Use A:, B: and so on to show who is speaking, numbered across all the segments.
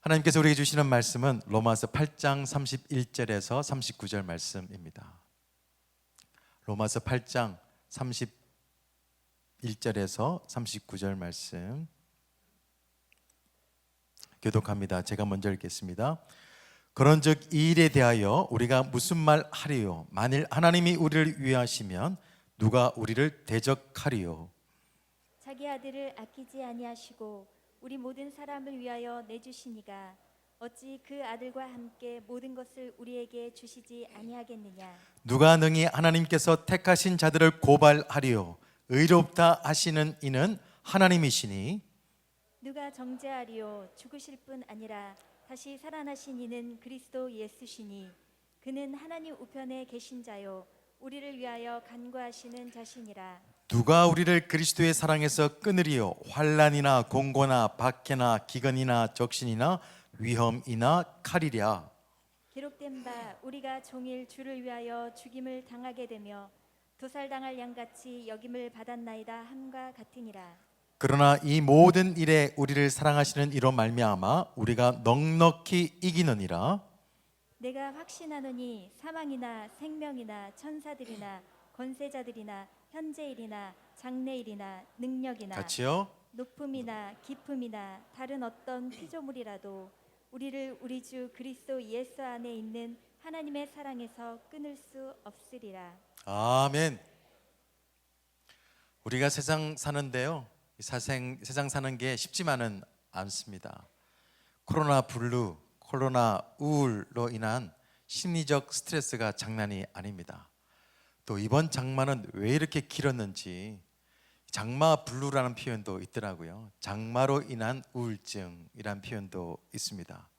A: 하나님께서 우리에게 주시는 말씀은 로마서 8장 31절에서 39절 말씀입니다. 로마서 8장 31절에서 39절 말씀 교독합니다. 제가 먼저 읽겠습니다. 그런즉 이 일에 대하여 우리가 무슨 말 하리요? 만일 하나님이 우리를 위하시면 누가 우리를 대적하리요?
B: 자기 아들을 아끼지 아니하시고 우리 모든 사람을 위하여 내주시니가 어찌 그 아들과 함께 모든 것을 우리에게 주시지 아니하겠느냐?
A: 누가 능히 하나님께서 택하신 자들을 고발하리요? 의롭다 하시는 이는 하나님이시니
B: 누가 정죄하리요? 죽으실 뿐 아니라 다시 살아나신 이는 그리스도 예수시니 그는 하나님 우편에 계신 자요 우리를 위하여 간구하시는 자시니라.
A: 누가 우리를 그리스도의 사랑에서 끊으리요? 환난이나 공고나 박해나 기근이나 적신이나 위험이나 칼이랴.
B: 기록된 바 우리가 종일 주를 위하여 죽임을 당하게 되며 도살당할 양같이 여김을 받았나이다 함과 같으니라.
A: 그러나 이 모든 일에 우리를 사랑하시는 이로 말미암아 우리가 넉넉히 이기느니라.
B: 내가 확신하노니 사망이나 생명이나 천사들이나 권세자들이나 현재일이나 장래일이나 능력이나
A: 같이요.
B: 높음이나 깊음이나 다른 어떤 피조물이라도 우리를 우리 주 그리스도 예수 안에 있는 하나님의 사랑에서 끊을 수 없으리라.
A: 아멘. 우리가 세상 사는데요, 세상 사는 게 쉽지만은 않습니다. 코로나 블루, 코로나 우울로 인한 심리적 스트레스가 장난이 아닙니다. 또 이번 장마는 왜 이렇게 길었는지 장마 블루라는 표현도 있더라고요. 장마로 인한 우울증이라는 표현도 있습니다.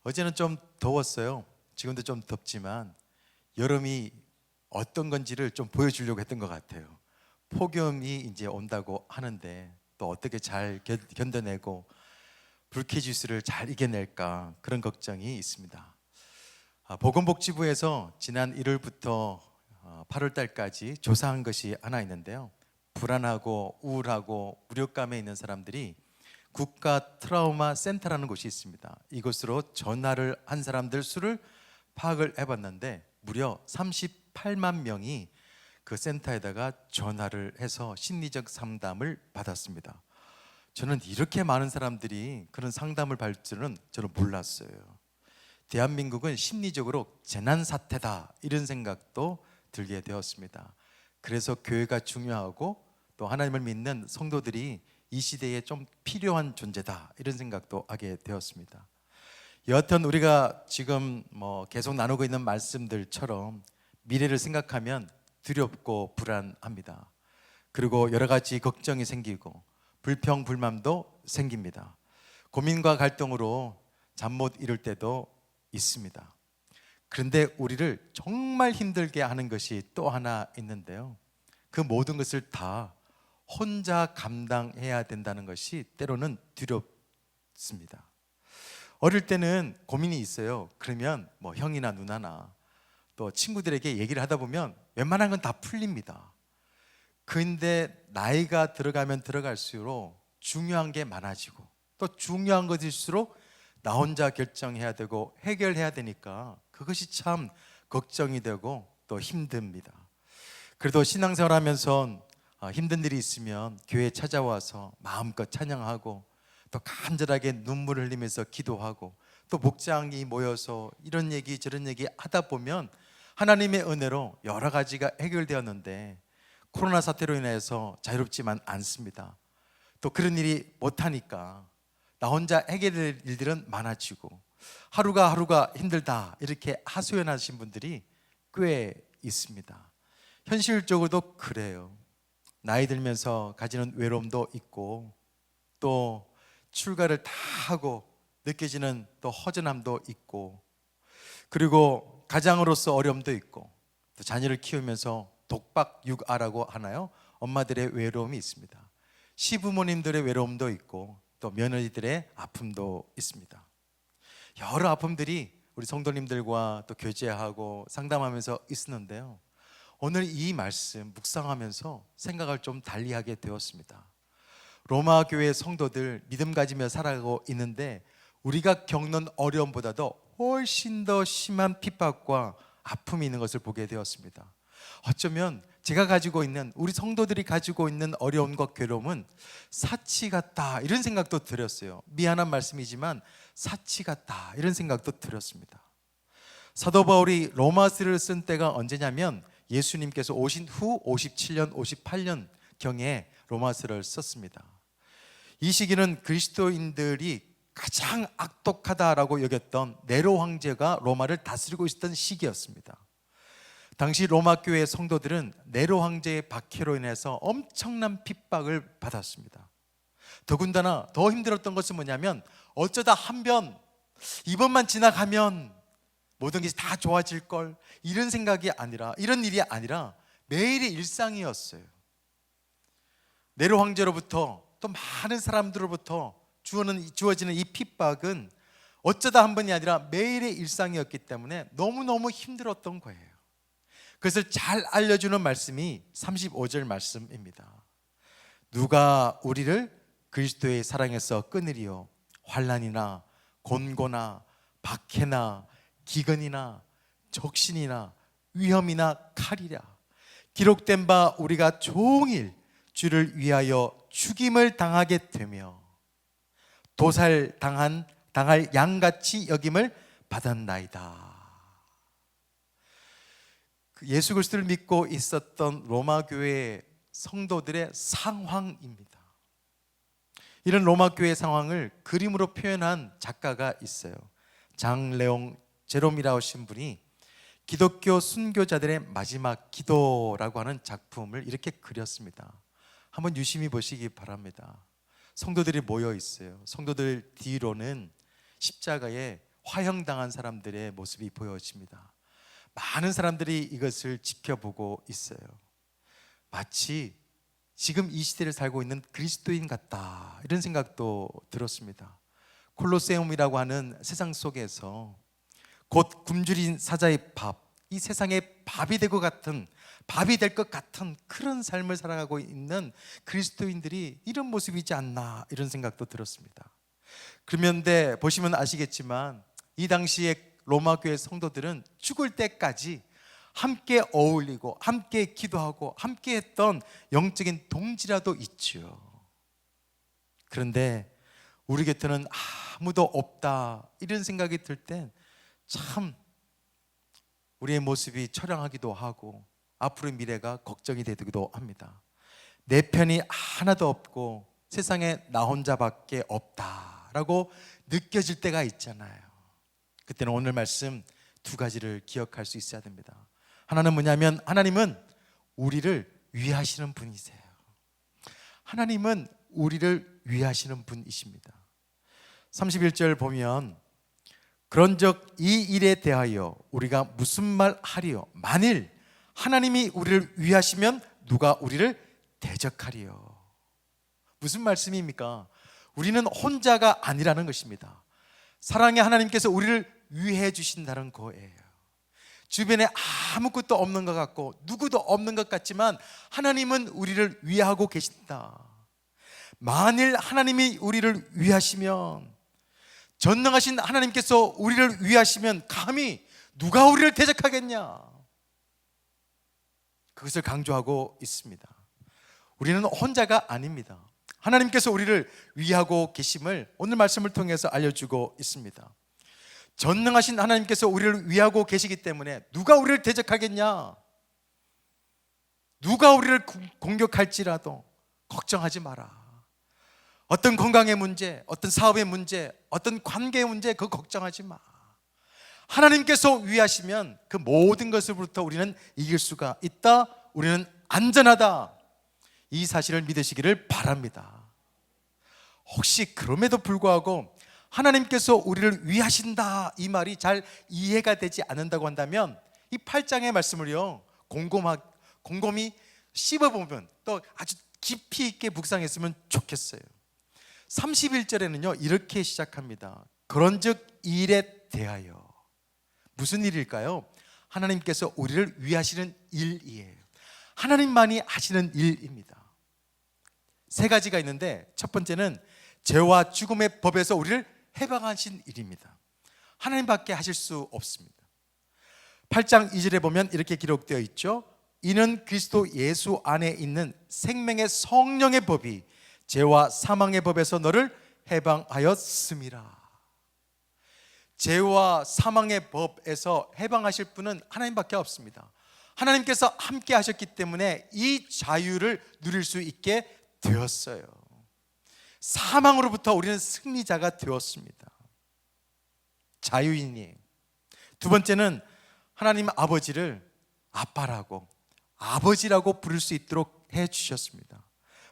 A: 어제는 좀 더웠어요. 지금도 좀 덥지만 여름이 어떤 건지를 좀 보여주려고 했던 것 같아요. 폭염이 이제 온다고 하는데 또 어떻게 잘 견뎌내고 불쾌지수를 잘 이겨낼까 그런 걱정이 있습니다. 보건복지부에서 지난 1월부터 8월 달까지 조사한 것이 하나 있는데요. 불안하고 우울하고 무력감에 있는 사람들이 국가 트라우마 센터라는 곳이 있습니다. 이곳으로 전화를 한 사람들 수를 파악을 해봤는데 무려 38만 명이 그 센터에다가 전화를 해서 심리적 상담을 받았습니다. 저는 이렇게 많은 사람들이 그런 상담을 받을 줄은 저는 몰랐어요. 대한민국은 심리적으로 재난사태다 이런 생각도 들게 되었습니다. 그래서 교회가 중요하고 또 하나님을 믿는 성도들이 이 시대에 좀 필요한 존재다 이런 생각도 하게 되었습니다. 여하튼 우리가 지금 계속 나누고 있는 말씀들처럼 미래를 생각하면 두렵고 불안합니다. 그리고 여러 가지 걱정이 생기고 불평 불만도 생깁니다. 고민과 갈등으로 잠 못 이룰 때도 있습니다. 그런데 우리를 정말 힘들게 하는 것이 또 하나 있는데요. 그 모든 것을 다 혼자 감당해야 된다는 것이 때로는 두렵습니다. 어릴 때는 고민이 있어요. 그러면 형이나 누나나 또 친구들에게 얘기를 하다 보면 웬만한 건 다 풀립니다. 그런데 나이가 들어가면 들어갈수록 중요한 게 많아지고 또 중요한 것일수록 나 혼자 결정해야 되고 해결해야 되니까 그것이 참 걱정이 되고 또 힘듭니다. 그래도 신앙생활 하면서 힘든 일이 있으면 교회에 찾아와서 마음껏 찬양하고 또 간절하게 눈물을 흘리면서 기도하고 또 목장이 모여서 이런 얘기 저런 얘기 하다 보면 하나님의 은혜로 여러 가지가 해결되었는데 코로나 사태로 인해서 자유롭지만 않습니다. 또 그런 일이 못하니까 나 혼자 해결될 일들은 많아지고 하루가 힘들다 이렇게 하소연하신 분들이 꽤 있습니다. 현실적으로도 그래요. 나이 들면서 가지는 외로움도 있고 또 출가를 다 하고 느껴지는 또 허전함도 있고 그리고 가장으로서 어려움도 있고 또 자녀를 키우면서 독박 육아라고 하나요? 엄마들의 외로움이 있습니다. 시부모님들의 외로움도 있고 또 며느리들의 아픔도 있습니다. 여러 아픔들이 우리 성도님들과 또 교제하고 상담하면서 있었는데요. 오늘 이 말씀 묵상하면서 생각을 좀 달리하게 되었습니다. 로마 교회 성도들 믿음 가지며 살아가고 있는데 우리가 겪는 어려움보다도 훨씬 더 심한 핍박과 아픔이 있는 것을 보게 되었습니다. 어쩌면 제가 가지고 있는, 우리 성도들이 가지고 있는 어려움과 괴로움은 사치 같다 이런 생각도 들었어요. 미안한 말씀이지만 사치 같다 이런 생각도 들었습니다. 사도 바울이 로마서를 쓴 때가 언제냐면 예수님께서 오신 후 57년, 58년 경에 로마서를 썼습니다. 이 시기는 그리스도인들이 가장 악독하다라고 여겼던 네로 황제가 로마를 다스리고 있었던 시기였습니다. 당시 로마 교회 성도들은 네로 황제의 박해로 인해서 엄청난 핍박을 받았습니다. 더군다나 더 힘들었던 것은 뭐냐면 어쩌다 이번만 지나가면 모든 것이 다 좋아질 걸, 이런 생각이 아니라, 이런 일이 아니라 매일의 일상이었어요. 네로 황제로부터 또 많은 사람들로부터 주어지는 이 핍박은 어쩌다 한 번이 아니라 매일의 일상이었기 때문에 너무너무 힘들었던 거예요. 그것을 잘 알려주는 말씀이 35절 말씀입니다. 누가 우리를 그리스도의 사랑에서 끊으리요? 환난이나 곤고나 박해나 기근이나 적신이나 위험이나 칼이라. 기록된 바 우리가 종일 주를 위하여 죽임을 당하게 되며 도살당할 양같이 여김을 받았나이다. 예수 그리스도를 믿고 있었던 로마 교회 성도들의 상황입니다. 이런 로마 교회 상황을 그림으로 표현한 작가가 있어요. 장 레옹 제롬이라고 하신 분이 기독교 순교자들의 마지막 기도라고 하는 작품을 이렇게 그렸습니다. 한번 유심히 보시기 바랍니다. 성도들이 모여 있어요. 성도들 뒤로는 십자가에 화형당한 사람들의 모습이 보여집니다. 많은 사람들이 이것을 지켜보고 있어요. 마치 지금 이 시대를 살고 있는 그리스도인 같다 이런 생각도 들었습니다. 콜로세움이라고 하는 세상 속에서 곧 굶주린 사자의 밥, 이 세상의 밥이 될 것 같은 그런 삶을 살아가고 있는 그리스도인들이 이런 모습이지 않나 이런 생각도 들었습니다. 그런데 보시면 아시겠지만 이 당시에 로마 교회 성도들은 죽을 때까지 함께 어울리고 함께 기도하고 함께 했던 영적인 동지라도 있죠. 그런데 우리 곁에는 아무도 없다 이런 생각이 들 땐 참 우리의 모습이 처량하기도 하고 앞으로의 미래가 걱정이 되기도 합니다. 내 편이 하나도 없고 세상에 나 혼자밖에 없다라고 느껴질 때가 있잖아요. 그때는 오늘 말씀 두 가지를 기억할 수 있어야 됩니다. 하나는 뭐냐면 하나님은 우리를 위하시는 분이세요. 하나님은 우리를 위하시는 분이십니다. 31절 보면 그런즉 이 일에 대하여 우리가 무슨 말 하리요? 만일 하나님이 우리를 위하시면 누가 우리를 대적하리요? 무슨 말씀입니까? 우리는 혼자가 아니라는 것입니다. 사랑의 하나님께서 우리를 위해 주신다는 거예요. 주변에 아무것도 없는 것 같고 누구도 없는 것 같지만 하나님은 우리를 위하고 계신다. 만일 하나님이 우리를 위하시면, 전능하신 하나님께서 우리를 위하시면 감히 누가 우리를 대적하겠냐? 그것을 강조하고 있습니다. 우리는 혼자가 아닙니다. 하나님께서 우리를 위하고 계심을 오늘 말씀을 통해서 알려주고 있습니다. 전능하신 하나님께서 우리를 위하고 계시기 때문에 누가 우리를 대적하겠냐? 누가 우리를 공격할지라도 걱정하지 마라. 어떤 건강의 문제, 어떤 사업의 문제, 어떤 관계의 문제 그거 걱정하지 마. 하나님께서 위하시면 그 모든 것으로부터 우리는 이길 수가 있다. 우리는 안전하다. 이 사실을 믿으시기를 바랍니다. 혹시 그럼에도 불구하고 하나님께서 우리를 위하신다 이 말이 잘 이해가 되지 않는다고 한다면 이 8장의 말씀을요 곰곰이 씹어보면 또 아주 깊이 있게 묵상했으면 좋겠어요. 31절에는요 이렇게 시작합니다. 그런즉 이 일에 대하여. 무슨 일일까요? 하나님께서 우리를 위하시는 일이에요. 하나님만이 하시는 일입니다. 세 가지가 있는데 첫 번째는 죄와 죽음의 법에서 우리를 해방하신 일입니다. 하나님밖에 하실 수 없습니다. 8장 2절에 보면 이렇게 기록되어 있죠. 이는 그리스도 예수 안에 있는 생명의 성령의 법이 죄와 사망의 법에서 너를 해방하였음이라. 죄와 사망의 법에서 해방하실 분은 하나님밖에 없습니다. 하나님께서 함께 하셨기 때문에 이 자유를 누릴 수 있게 되었어요. 사망으로부터 우리는 승리자가 되었습니다. 자유인이에요. 두 번째는 하나님 아버지를 아빠라고, 아버지라고 부를 수 있도록 해주셨습니다.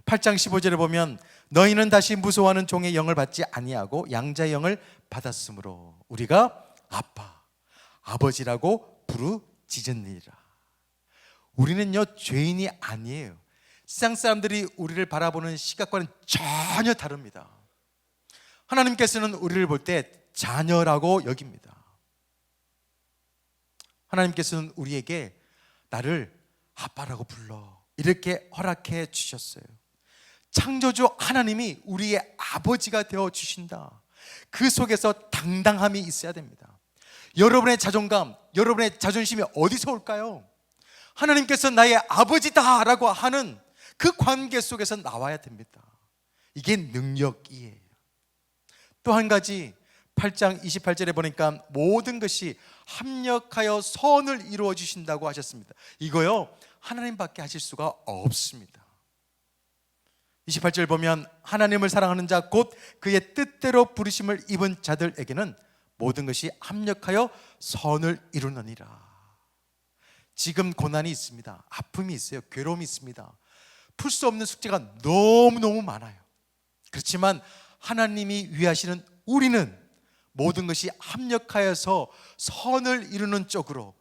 A: 8장 15절에 보면 너희는 다시 무소하는 종의 영을 받지 아니하고 양자의 영을 받았으므로 우리가 아빠, 아버지라고 부르짖으니라. 우리는요 죄인이 아니에요. 세상 사람들이 우리를 바라보는 시각과는 전혀 다릅니다. 하나님께서는 우리를 볼 때 자녀라고 여깁니다. 하나님께서는 우리에게 나를 아빠라고 불러 이렇게 허락해 주셨어요. 창조주 하나님이 우리의 아버지가 되어 주신다. 그 속에서 당당함이 있어야 됩니다. 여러분의 자존감, 여러분의 자존심이 어디서 올까요? 하나님께서 나의 아버지다라고 하는 그 관계 속에서 나와야 됩니다. 이게 능력이에요. 또 한 가지 8장 28절에 보니까 모든 것이 합력하여 선을 이루어 주신다고 하셨습니다. 이거요 하나님밖에 하실 수가 없습니다. 28절 보면 하나님을 사랑하는 자 곧 그의 뜻대로 부르심을 입은 자들에게는 모든 것이 합력하여 선을 이루느니라. 지금 고난이 있습니다. 아픔이 있어요. 괴로움이 있습니다. 풀 수 없는 숙제가 너무너무 많아요. 그렇지만 하나님이 위하시는 우리는 모든 것이 합력하여서 선을 이루는 쪽으로,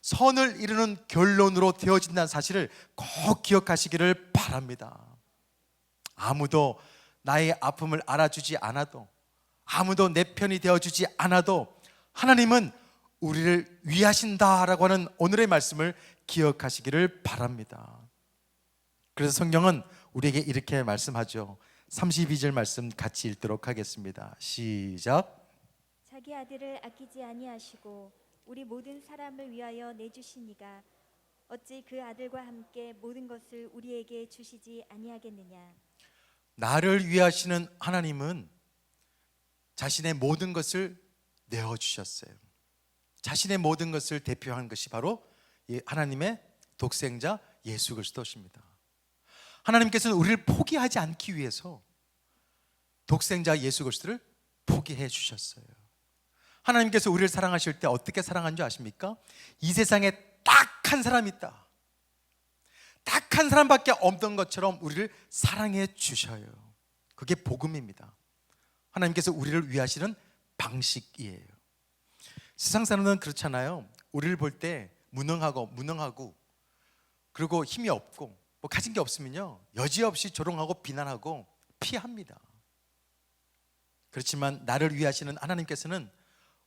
A: 선을 이루는 결론으로 되어진다는 사실을 꼭 기억하시기를 바랍니다. 아무도 나의 아픔을 알아주지 않아도, 아무도 내 편이 되어주지 않아도 하나님은 우리를 위하신다라고 하는 오늘의 말씀을 기억하시기를 바랍니다. 그래서 성경은 우리에게 이렇게 말씀하죠. 32절 말씀 같이 읽도록 하겠습니다. 시작.
B: 자기 아들을 아끼지 아니하시고 우리 모든 사람을 위하여 내주시니가 어찌 그 아들과 함께 모든 것을 우리에게 주시지 아니하겠느냐.
A: 나를 위하시는 하나님은 자신의 모든 것을 내어주셨어요. 자신의 모든 것을 대표한 것이 바로 하나님의 독생자 예수 그리스도십니다. 하나님께서는 우리를 포기하지 않기 위해서 독생자 예수 그리스도를 포기해 주셨어요. 하나님께서 우리를 사랑하실 때 어떻게 사랑한 줄 아십니까? 이 세상에 딱 한 사람이 있다, 딱 한 사람밖에 없던 것처럼 우리를 사랑해 주셔요. 그게 복음입니다. 하나님께서 우리를 위하시는 방식이에요. 세상 사람들은 그렇잖아요. 우리를 볼 때 무능하고 그리고 힘이 없고 뭐 가진 게 없으면요 여지없이 조롱하고 비난하고 피합니다. 그렇지만 나를 위하시는 하나님께서는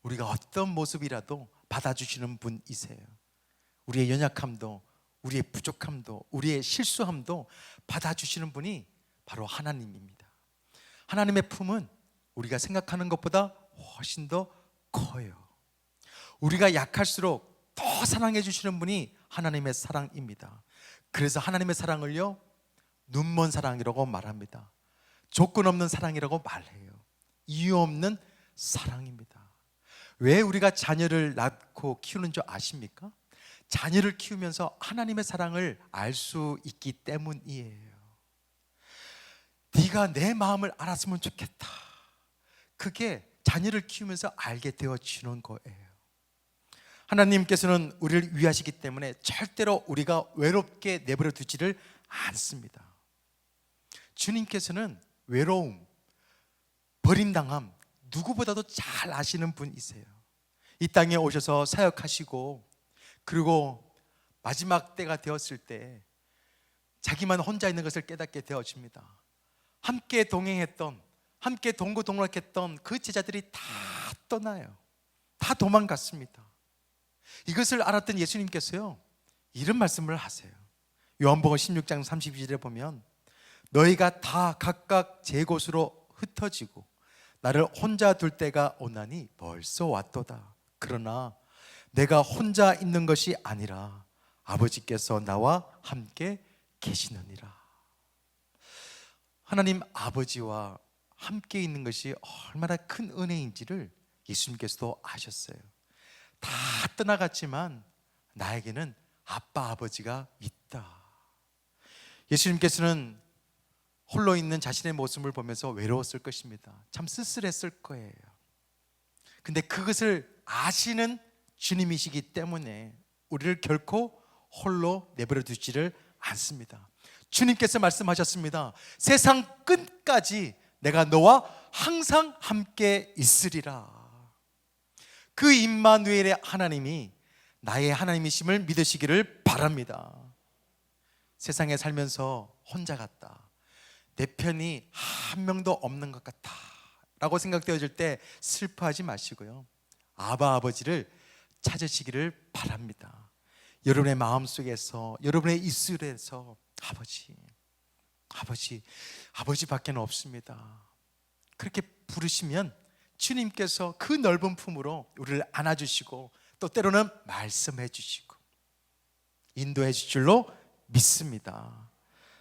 A: 우리가 어떤 모습이라도 받아주시는 분이세요. 우리의 연약함도, 우리의 부족함도, 우리의 실수함도 받아주시는 분이 바로 하나님입니다. 하나님의 품은 우리가 생각하는 것보다 훨씬 더 커요. 우리가 약할수록 더 사랑해 주시는 분이 하나님의 사랑입니다. 그래서 하나님의 사랑을요 눈먼 사랑이라고 말합니다. 조건 없는 사랑이라고 말해요. 이유 없는 사랑입니다. 왜 우리가 자녀를 낳고 키우는 줄 아십니까? 자녀를 키우면서 하나님의 사랑을 알 수 있기 때문이에요. 네가 내 마음을 알았으면 좋겠다. 그게 자녀를 키우면서 알게 되어지는 거예요. 하나님께서는 우리를 위하시기 때문에 절대로 우리가 외롭게 내버려 두지를 않습니다. 주님께서는 외로움, 버림당함 누구보다도 잘 아시는 분이세요. 이 땅에 오셔서 사역하시고 그리고 마지막 때가 되었을 때 자기만 혼자 있는 것을 깨닫게 되어집니다. 함께 동행했던, 함께 동고동락했던 그 제자들이 다 떠나요. 다 도망갔습니다. 이것을 알았던 예수님께서요 이런 말씀을 하세요. 요한복음 16장 32절에 보면 너희가 다 각각 제 곳으로 흩어지고 나를 혼자 둘 때가 오나니 벌써 왔도다. 그러나 내가 혼자 있는 것이 아니라 아버지께서 나와 함께 계시느니라. 하나님 아버지와 함께 있는 것이 얼마나 큰 은혜인지를 예수님께서도 아셨어요. 다 떠나갔지만 나에게는 아빠 아버지가 있다. 예수님께서는 홀로 있는 자신의 모습을 보면서 외로웠을 것입니다. 참 쓸쓸했을 거예요. 근데 그것을 아시는 주님이시기 때문에 우리를 결코 홀로 내버려 두지를 않습니다. 주님께서 말씀하셨습니다. 세상 끝까지 내가 너와 항상 함께 있으리라. 그 임마누엘의 하나님이 나의 하나님이심을 믿으시기를 바랍니다. 세상에 살면서 혼자 같다, 내 편이 한 명도 없는 것 같다 라고 생각되어질 때 슬퍼하지 마시고요, 아바 아버지를 찾으시기를 바랍니다. 여러분의 마음속에서, 여러분의 입술에서 아버지밖에 없습니다 그렇게 부르시면 주님께서 그 넓은 품으로 우리를 안아주시고 또 때로는 말씀해 주시고 인도해 주실 줄로 믿습니다.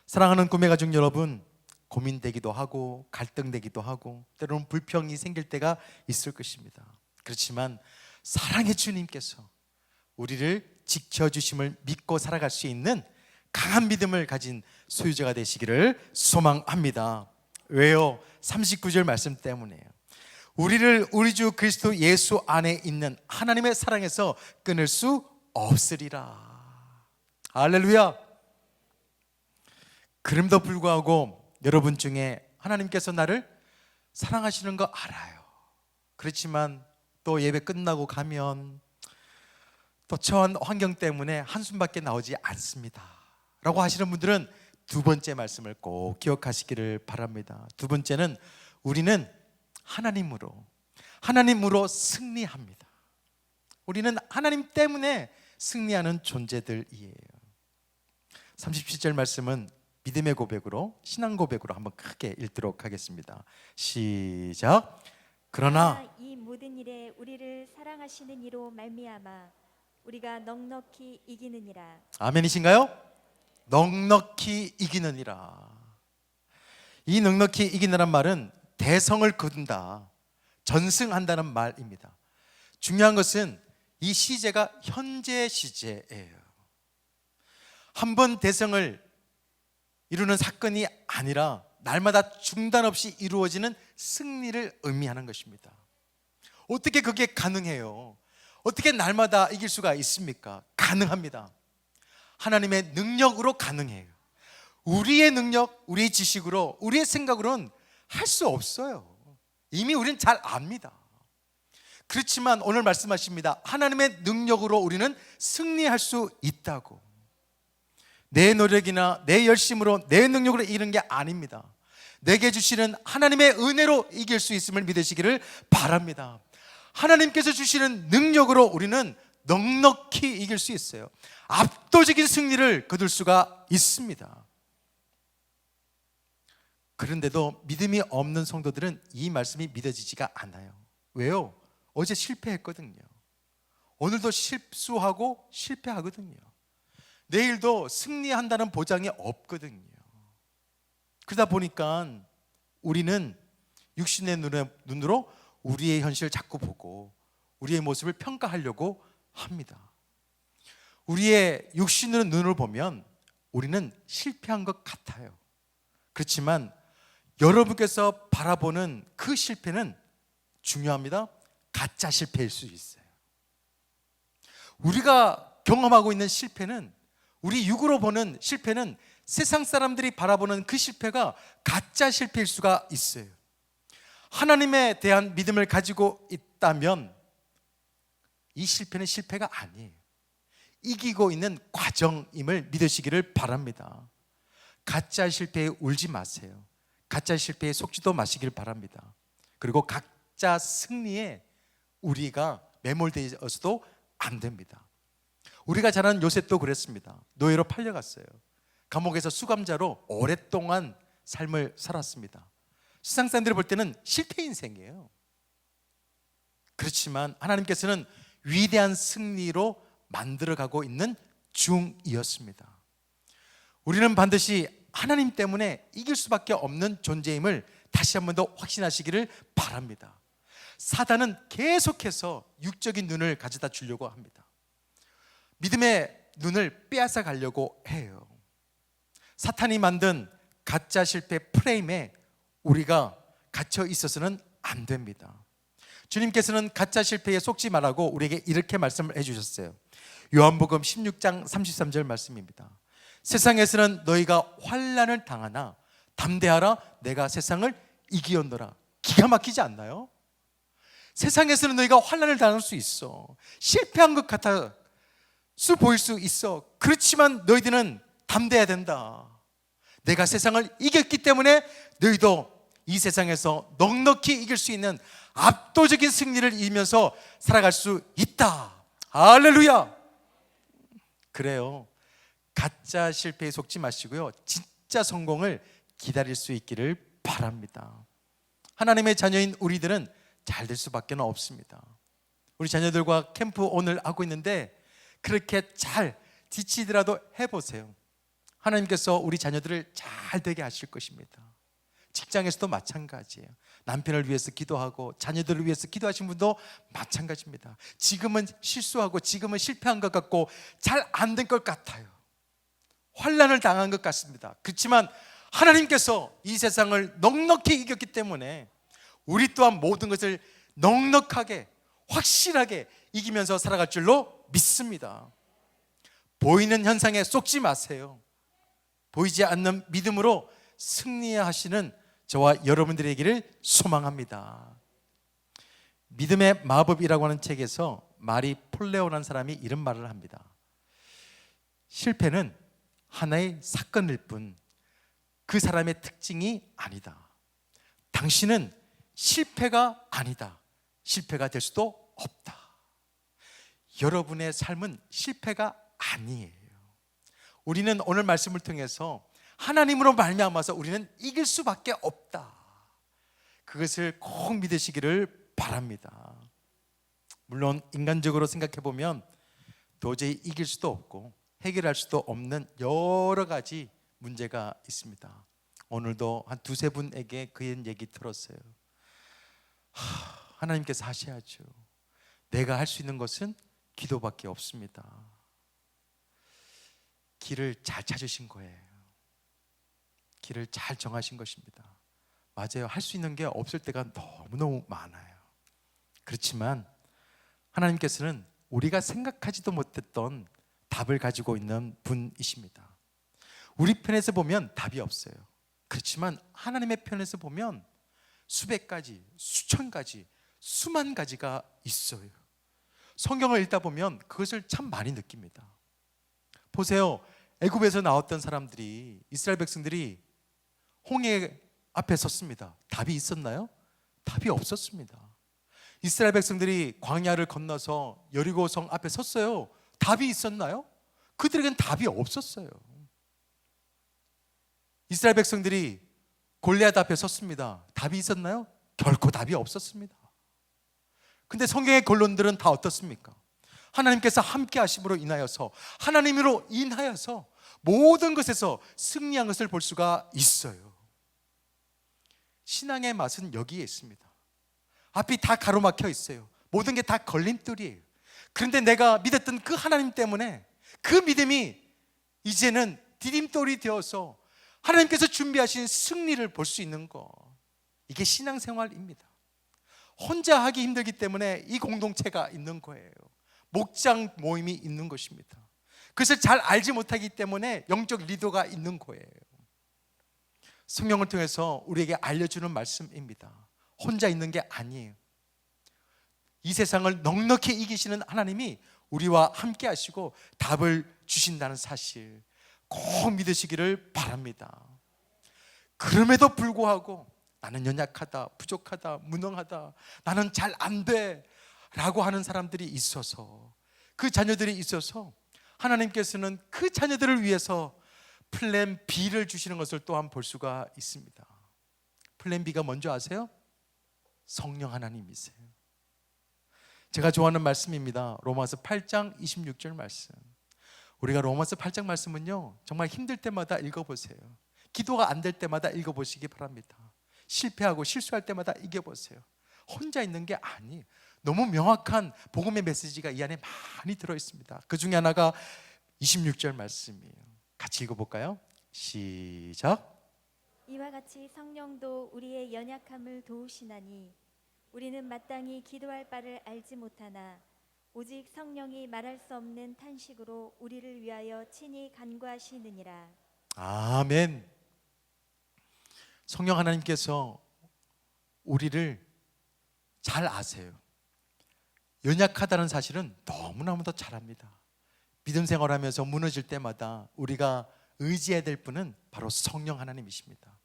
A: 사랑하는 꿈의 가족 여러분, 고민되기도 하고 갈등되기도 하고 때로는 불평이 생길 때가 있을 것입니다. 그렇지만 사랑의 주님께서 우리를 지켜주심을 믿고 살아갈 수 있는 강한 믿음을 가진 소유자가 되시기를 소망합니다. 왜요? 39절 말씀 때문에요. 우리를 우리 주 그리스도 예수 안에 있는 하나님의 사랑에서 끊을 수 없으리라. 할렐루야. 그럼에도 불구하고 여러분 중에 하나님께서 나를 사랑하시는 거 알아요. 그렇지만 또 예배 끝나고 가면 또 처한 환경 때문에 한숨밖에 나오지 않습니다 라고 하시는 분들은 두 번째 말씀을 꼭 기억하시기를 바랍니다. 두 번째는 우리는 하나님으로 승리합니다. 우리는 하나님 때문에 승리하는 존재들이에요. 37절 말씀은 믿음의 고백으로, 신앙 고백으로 한번 크게 읽도록 하겠습니다. 시작. 그러나
B: 이 모든 일에 우리를 사랑하시는 이로 말미암아 우리가 넉넉히 이기느니라.
A: 아멘이신가요? 넉넉히 이기느니라. 이 넉넉히 이기느란 말은 대성을 거둔다, 전승한다는 말입니다. 중요한 것은 이 시제가 현재 시제예요. 한 번 대성을 이루는 사건이 아니라 날마다 중단 없이 이루어지는 승리를 의미하는 것입니다. 어떻게 그게 가능해요? 어떻게 날마다 이길 수가 있습니까? 가능합니다. 하나님의 능력으로 가능해요. 우리의 능력, 우리의 지식으로, 우리의 생각으로는 할 수 없어요. 이미 우리는 잘 압니다. 그렇지만 오늘 말씀하십니다. 하나님의 능력으로 우리는 승리할 수 있다고. 내 노력이나 내 열심으로, 내 능력으로 이기는 게 아닙니다. 내게 주시는 하나님의 은혜로 이길 수 있음을 믿으시기를 바랍니다. 하나님께서 주시는 능력으로 우리는 넉넉히 이길 수 있어요. 압도적인 승리를 거둘 수가 있습니다. 그런데도 믿음이 없는 성도들은 이 말씀이 믿어지지가 않아요. 왜요? 어제 실패했거든요. 오늘도 실수하고 실패하거든요. 내일도 승리한다는 보장이 없거든요. 그러다 보니까 우리는 육신의 눈으로 우리의 현실을 자꾸 보고 우리의 모습을 평가하려고 합니다. 우리의 육신으로 눈을 보면 우리는 실패한 것 같아요. 그렇지만 여러분께서 바라보는 그 실패는 중요합니다. 가짜 실패일 수 있어요. 우리가 경험하고 있는 실패는, 우리 육으로 보는 실패는 세상 사람들이 바라보는 그 실패가 가짜 실패일 수가 있어요. 하나님에 대한 믿음을 가지고 있다면 이 실패는 실패가 아니에요. 이기고 있는 과정임을 믿으시기를 바랍니다. 가짜 실패에 울지 마세요. 가짜 실패에 속지도 마시길 바랍니다. 그리고 가짜 승리에 우리가 매몰되어서도 안 됩니다. 우리가 잘 아는 요셉도 그랬습니다. 노예로 팔려갔어요. 감옥에서 수감자로 오랫동안 삶을 살았습니다. 세상 사람들이 볼 때는 실패 인생이에요. 그렇지만 하나님께서는 위대한 승리로 만들어가고 있는 중이었습니다. 우리는 반드시 하나님 때문에 이길 수밖에 없는 존재임을 다시 한 번 더 확신하시기를 바랍니다. 사단은 계속해서 육적인 눈을 가져다 주려고 합니다. 믿음의 눈을 빼앗아 가려고 해요. 사탄이 만든 가짜 실패 프레임에 우리가 갇혀 있어서는 안 됩니다. 주님께서는 가짜 실패에 속지 말라고 우리에게 이렇게 말씀을 해주셨어요. 요한복음 16장 33절 말씀입니다. 세상에서는 너희가 환난을 당하나 담대하라, 내가 세상을 이기었노라. 기가 막히지 않나요? 세상에서는 너희가 환난을 당할 수 있어. 실패한 것 같아 보일 수 있어. 그렇지만 너희들은 담대해야 된다. 내가 세상을 이겼기 때문에 너희도 이 세상에서 넉넉히 이길 수 있는 압도적인 승리를 이루면서 살아갈 수 있다. 할렐루야. 그래요. 가짜 실패에 속지 마시고요, 진짜 성공을 기다릴 수 있기를 바랍니다. 하나님의 자녀인 우리들은 잘 될 수밖에 없습니다. 우리 자녀들과 캠프 오늘 하고 있는데 그렇게 잘 지치더라도 해보세요. 하나님께서 우리 자녀들을 잘 되게 하실 것입니다. 직장에서도 마찬가지예요. 남편을 위해서 기도하고 자녀들을 위해서 기도하신 분도 마찬가지입니다. 지금은 실수하고 지금은 실패한 것 같고 잘 안 된 것 같아요. 환난을 당한 것 같습니다. 그렇지만 하나님께서 이 세상을 넉넉히 이겼기 때문에 우리 또한 모든 것을 넉넉하게 확실하게 이기면서 살아갈 줄로 믿습니다. 보이는 현상에 속지 마세요. 보이지 않는 믿음으로 승리하시는 저와 여러분들에게를 소망합니다. 믿음의 마법이라고 하는 책에서 마리 폴레오라는 사람이 이런 말을 합니다. 실패는 하나의 사건일 뿐 그 사람의 특징이 아니다. 당신은 실패가 아니다. 실패가 될 수도 없다. 여러분의 삶은 실패가 아니에요. 우리는 오늘 말씀을 통해서 하나님으로 말미암아서 우리는 이길 수밖에 없다. 그것을 꼭 믿으시기를 바랍니다. 물론 인간적으로 생각해 보면 도저히 이길 수도 없고 해결할 수도 없는 여러 가지 문제가 있습니다. 오늘도 한 두세 분에게 그 얘기 들었어요. 하나님께서 하셔야죠. 내가 할 수 있는 것은 기도밖에 없습니다. 길을 잘 찾으신 거예요. 길을 잘 정하신 것입니다. 맞아요. 할 수 있는 게 없을 때가 너무너무 많아요. 그렇지만 하나님께서는 우리가 생각하지도 못했던 답을 가지고 있는 분이십니다. 우리 편에서 보면 답이 없어요. 그렇지만 하나님의 편에서 보면 수백 가지, 수천 가지, 수만 가지가 있어요. 성경을 읽다 보면 그것을 참 많이 느낍니다. 보세요. 애굽에서 나왔던 사람들이, 이스라엘 백성들이 홍해 앞에 섰습니다. 답이 있었나요? 답이 없었습니다. 이스라엘 백성들이 광야를 건너서 여리고성 앞에 섰어요. 답이 있었나요? 그들에겐 답이 없었어요. 이스라엘 백성들이 골리앗 앞에 섰습니다. 답이 있었나요? 결코 답이 없었습니다. 근데 성경의 결론들은 다 어떻습니까? 하나님께서 함께 하심으로 인하여서, 하나님으로 인하여서 모든 것에서 승리한 것을 볼 수가 있어요. 신앙의 맛은 여기에 있습니다. 앞이 다 가로막혀 있어요. 모든 게 다 걸림돌이에요. 그런데 내가 믿었던 그 하나님 때문에 그 믿음이 이제는 디딤돌이 되어서 하나님께서 준비하신 승리를 볼 수 있는 것, 이게 신앙생활입니다. 혼자 하기 힘들기 때문에 이 공동체가 있는 거예요. 목장 모임이 있는 것입니다. 그것을 잘 알지 못하기 때문에 영적 리더가 있는 거예요. 성경을 통해서 우리에게 알려주는 말씀입니다. 혼자 있는 게 아니에요. 이 세상을 넉넉히 이기시는 하나님이 우리와 함께 하시고 답을 주신다는 사실 꼭 믿으시기를 바랍니다. 그럼에도 불구하고 나는 연약하다, 부족하다, 무능하다, 나는 잘 안 돼 라고 하는 사람들이 있어서, 그 자녀들이 있어서 하나님께서는 그 자녀들을 위해서 플랜 B를 주시는 것을 또한 볼 수가 있습니다. 플랜 B가 뭔지 아세요? 성령 하나님이세요. 제가 좋아하는 말씀입니다. 로마서 8장 26절 말씀. 우리가 로마서 8장 말씀은요, 정말 힘들 때마다 읽어보세요. 기도가 안 될 때마다 읽어보시기 바랍니다. 실패하고 실수할 때마다 읽어보세요. 혼자 있는 게 아니에요. 너무 명확한 복음의 메시지가 이 안에 많이 들어있습니다. 그 중에 하나가 26절 말씀이에요. 같이 읽어볼까요? 시작.
B: 이와 같이 성령도 우리의 연약함을 도우시나니 우리는 마땅히 기도할 바를 알지 못하나 오직 성령이 말할 수 없는 탄식으로 우리를 위하여 친히 간구하시느니라.
A: 아멘. 성령 하나님께서 우리를 잘 아세요. 연약하다는 사실은 너무나도 잘 압니다. 믿음 생활하면서 무너질 때마다 우리가 의지해야 될 분은 바로 성령 하나님이십니다.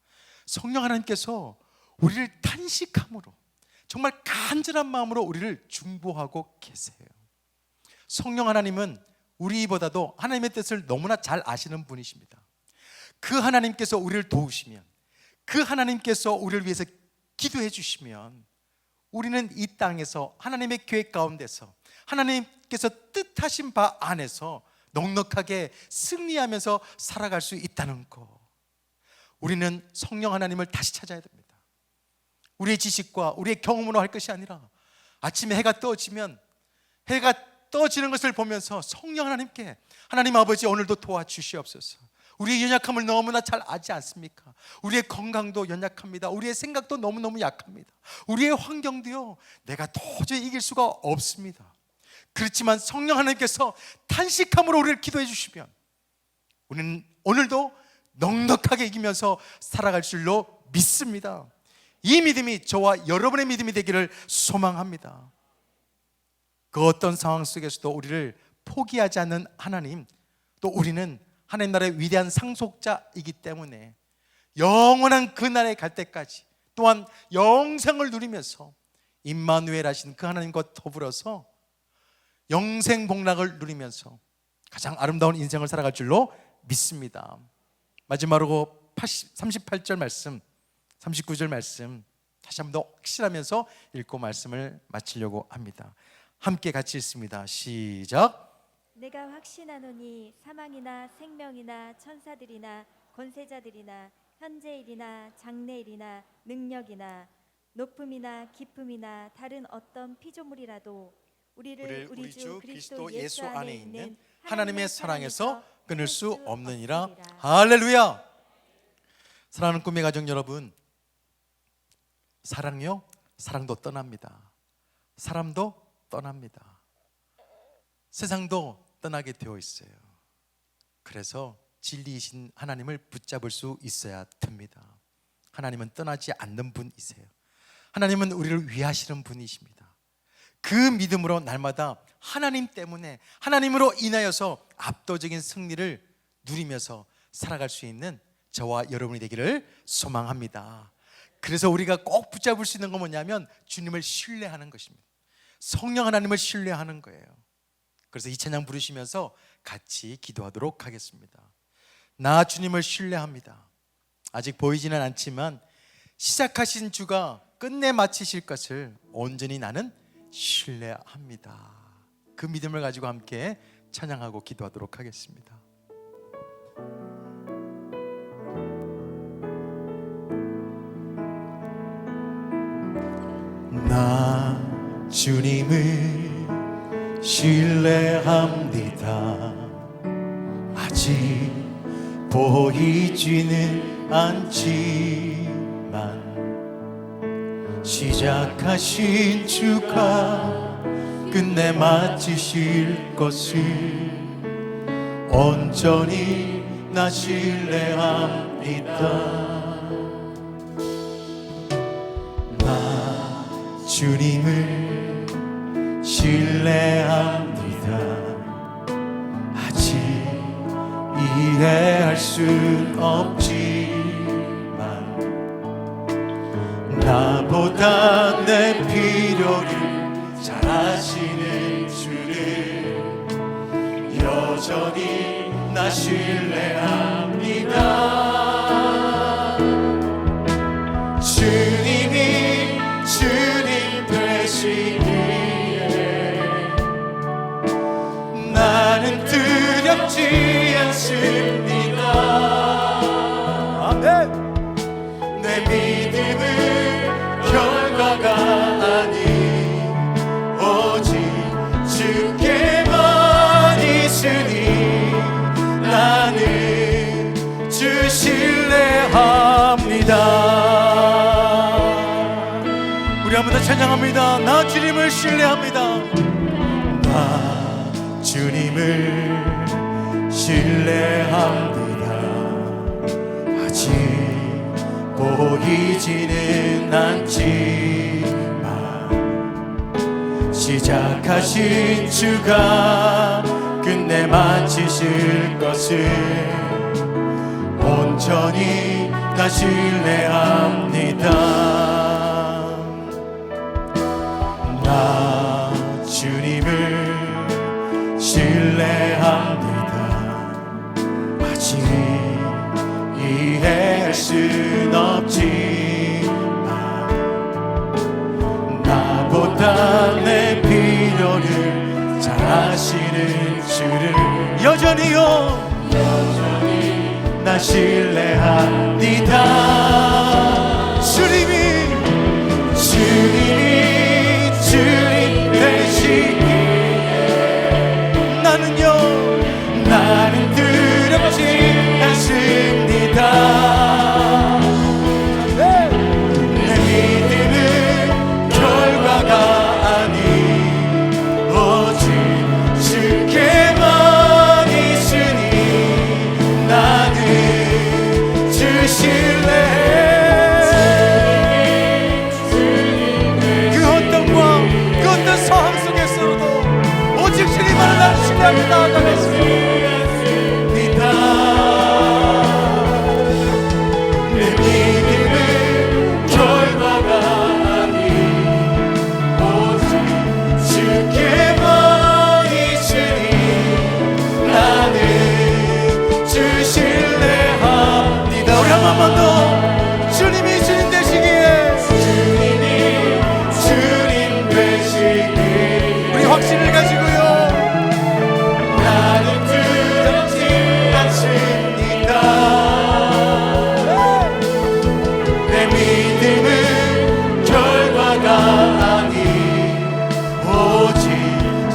A: 성령 하나님께서 우리를 탄식함으로, 정말 간절한 마음으로 우리를 중보하고 계세요. 성령 하나님은 우리보다도 하나님의 뜻을 너무나 잘 아시는 분이십니다. 그 하나님께서 우리를 도우시면, 그 하나님께서 우리를 위해서 기도해 주시면 우리는 이 땅에서 하나님의 계획 가운데서 하나님께서 뜻하신 바 안에서 넉넉하게 승리하면서 살아갈 수 있다는 것. 우리는 성령 하나님을 다시 찾아야 됩니다. 우리의 지식과 우리의 경험으로 할 것이 아니라 아침에 해가 떠지면 해가 떠지는 것을 보면서 성령 하나님께, 하나님 아버지 오늘도 도와주시옵소서. 우리의 연약함을 너무나 잘 아지 않습니까? 우리의 건강도 연약합니다. 우리의 생각도 너무너무 약합니다. 우리의 환경도요, 내가 도저히 이길 수가 없습니다. 그렇지만 성령 하나님께서 탄식함으로 우리를 기도해 주시면 우리는 오늘도 넉넉하게 이기면서 살아갈 줄로 믿습니다. 이 믿음이 저와 여러분의 믿음이 되기를 소망합니다. 그 어떤 상황 속에서도 우리를 포기하지 않는 하나님, 또 우리는 하나님 나라의 위대한 상속자이기 때문에 영원한 그날에 갈 때까지, 또한 영생을 누리면서 임마누엘 하신 그 하나님과 더불어서 영생 복락을 누리면서 가장 아름다운 인생을 살아갈 줄로 믿습니다. 마지막으로 38절 말씀, 39절 말씀 다시 한 번 더 확실하면서 읽고 말씀을 마치려고 합니다. 함께 같이 읽습니다. 시작.
B: 내가 확신하노니 사망이나 생명이나 천사들이나 권세자들이나 현재일이나 장래일이나 능력이나 높음이나 깊음이나 다른 어떤 피조물이라도 우리를 우리 주 그리스도 예수 안에 있는
A: 하나님의 사랑에서 끊을 수 없느니라. 할렐루야. 사랑하는 꿈의 가정 여러분, 사랑요, 사랑도 떠납니다. 사람도 떠납니다. 세상도 떠나게 되어 있어요. 그래서 진리이신 하나님을 붙잡을 수 있어야 됩니다. 하나님은 떠나지 않는 분이세요. 하나님은 우리를 위하시는 분이십니다. 그 믿음으로 날마다 하나님 때문에, 하나님으로 인하여서 압도적인 승리를 누리면서 살아갈 수 있는 저와 여러분이 되기를 소망합니다. 그래서 우리가 꼭 붙잡을 수 있는 건 뭐냐면 주님을 신뢰하는 것입니다. 성령 하나님을 신뢰하는 거예요. 그래서 이 찬양 부르시면서 같이 기도하도록 하겠습니다. 나 주님을 신뢰합니다. 아직 보이지는 않지만 시작하신 주가 끝내 마치실 것을 온전히 나는 신뢰합니다. 그 믿음을 가지고 함께 찬양하고 기도하도록 하겠습니다. 나 주님을 신뢰합니다. 아직 보이지는 않지만 시작하신 주가 끝내 마치실 것을 온전히 나 신뢰합니다. 나 주님을 신뢰합니다. 아직 이해할 순 없지만 나보다 내 필요를 잘 아시는 주를 여전히 나 신뢰합니다. 나는 두렵지 않습니다. 아멘. 내 믿음은 결과가 아닌 오직 주께만 있으니 나는 주 신뢰합니다. 우리 한 번 더 찬양합니다. 나 주님을 신뢰합니다. 나 주님을 신뢰합니다. 아직 보이지는 않지만 시작하신 주가 끝내 마치실 것을 온전히 다 신뢰합니다. 나 주님을 신뢰합니다. 아직 이해할 순 없지만 나보다 내 필요를 잘 아시는 주를 여전히요 나 신뢰합니다. 주님 되시기에 나는 두렵지 않습니다. 내 믿음은 결과가 아닌 오직 주께만 있으니 나는 주 신뢰해. 그 어떤 상황 속에서도 오직 주님만을 나를 신뢰하며 나아가겠습니다. 내 믿음은 결과가 아닌 오직 주께만 있으니 나는 주 신뢰합니다. 우리 한 번만 더 주님이 주님 되시기에 우리 확신을 가지고요 나는 두렵지 않습니다. 내 믿음은 결과가 아닌 오직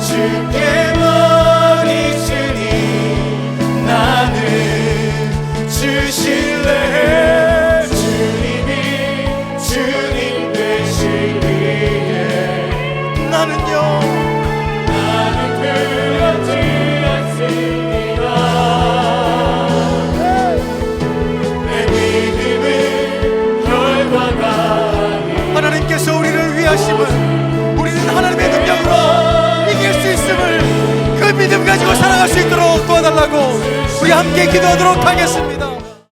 A: 주께만 있으니 나는 주 신뢰해. 주님 되시기에 나는 두렵지 않습니다. 내 믿음은 결과가 아닌 하나님께서 우리를 위하심은 우리는 하나님의 능력으로 이길 수 있음을 그 믿음 가지고 살아갈 수 있도록 도와달라고 우리 함께 기도하도록 하겠습니다.